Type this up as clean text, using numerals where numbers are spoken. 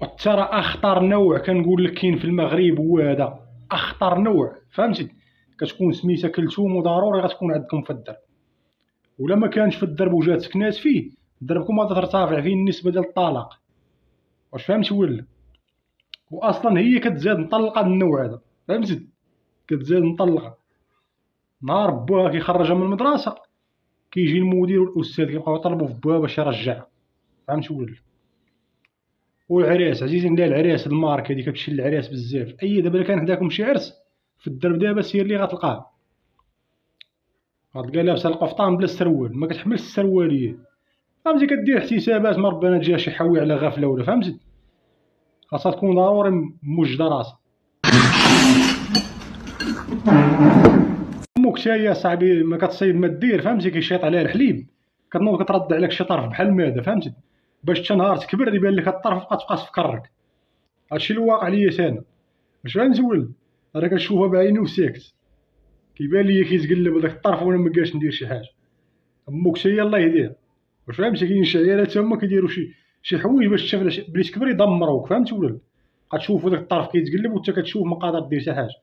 ترى اخطر نوع كنقول لك كاين في المغرب هو هذا، اخطر نوع فهمتي. كتكون سميتها كلثوم وضروري غتكون عندكم في الدرب، ولا ما كانش في الدرب وجات سكنات فيه دربكم غادي ترتفع فيه النسبه ديال الطلاق. واش فهمتي ولا؟ واصلا هي كتزاد مطلقه النوع هذا فهمتي، كتزاد مطلقه. نهار باها كيخرجها من المدرسه كيجي المدير والاستاذ كيبقاو يطلبوا في باها باش يرجعها، فهمتي ولا؟ والعراس عزيزي لا، العراس الماركه هذيك كتمشي للعراس بزاف. اي دابا كان حداكم شي عرس في الدرب دابا سير لي غتلقاه، غتلقى لابسه القفطان بلا السروال، ما كتحملش السرواليه فهمتي. كدير احتسابات ما ربنا جا شي حوي على غفله ولا فهمتي، خاصها تكون ضروري موجده راسها. امك تا هي صاحبي ما كتصيد ما دير فهمتي، كيشيط عليها الحليب كتنوض كترد عليك شي طرف بحال الماده فهمتي، باش تا نهار تكبر يبان لك هاد الطرف بقات تبقى تفكرك. هادشي الواقع ليا انا، واش فهمتي ولا؟ انا كنشوفها بعيني وساكت، كيبان ليا كيتقلب هذاك الطرف وانا مكاش ندير شي حاجه. امك تا هي الله يهديها، واش فهمتي. كاين شي عيالات هما كيديروا شي حوايج باش تشوف بلي تكبر يدمروك فهمتي ولا؟ كتشوف هذاك الطرف كيتقلب وانت كتشوف ما قادر دير حتى حاجه.